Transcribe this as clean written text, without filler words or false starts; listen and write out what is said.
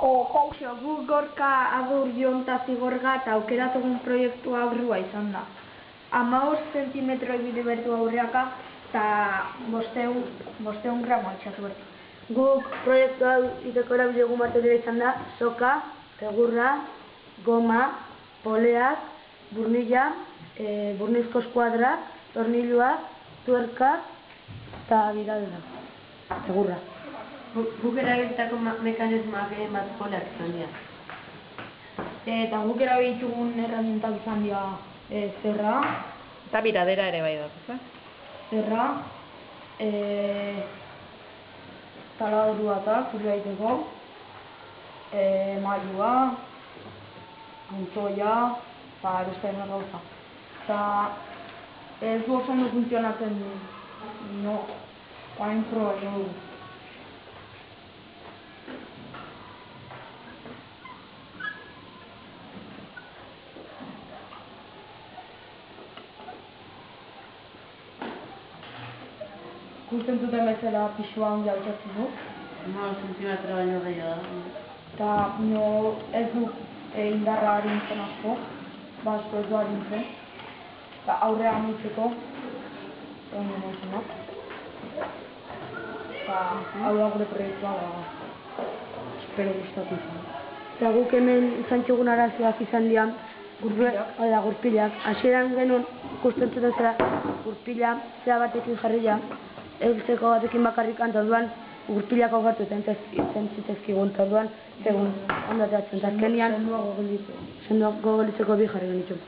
Kaixo, gu Gorka Adur Jon eta Zigorga eta aukeratugun proiektua aurrua izan da. 15 zentimetro ibili bertu aurreaka eta 500 gramo altxatu bertu. Guk proiektu hau iteko erabiligun materiala izan da soka, egurra, goma, poleak, burnilla, burnizko eskuadrak, tornilloak, tuerkak eta bidadera, egurra. Guk erabilitako mekanismoak bat poleak izan dira. Eta guk erabilitugun erramintak izan dira zerra. Eta biradera ere bai dut, ez? Zerra, taladorua eta zuri daiteko, mailua, antzoia, eta beste gauza. Eta ez du oso ondo funtzionatzen du, no, hain proba egin dugu. Ikusten duten bezala pixua handia altxatzen du. 15 zentimetro baino gehiago da. Eta ez du indarra harintzen asko, asko ez du harintzen. Eta aurrean utzeko, egin nahizunak. Eta hau da gure proiektua da, espero gustatu izan. Eta guk hemen izan txegun arazoak izan dian, gurpilak. Hasieran genuen ikusten zuten zera gurpila zera batekin jarria, eltzeko batekin bakarrik antaduan gurpilak augartu eta entzitezkigun antaduan segun ondateatzen. Eta azkenian sendoak gogolitzeko bi jarri genitxo.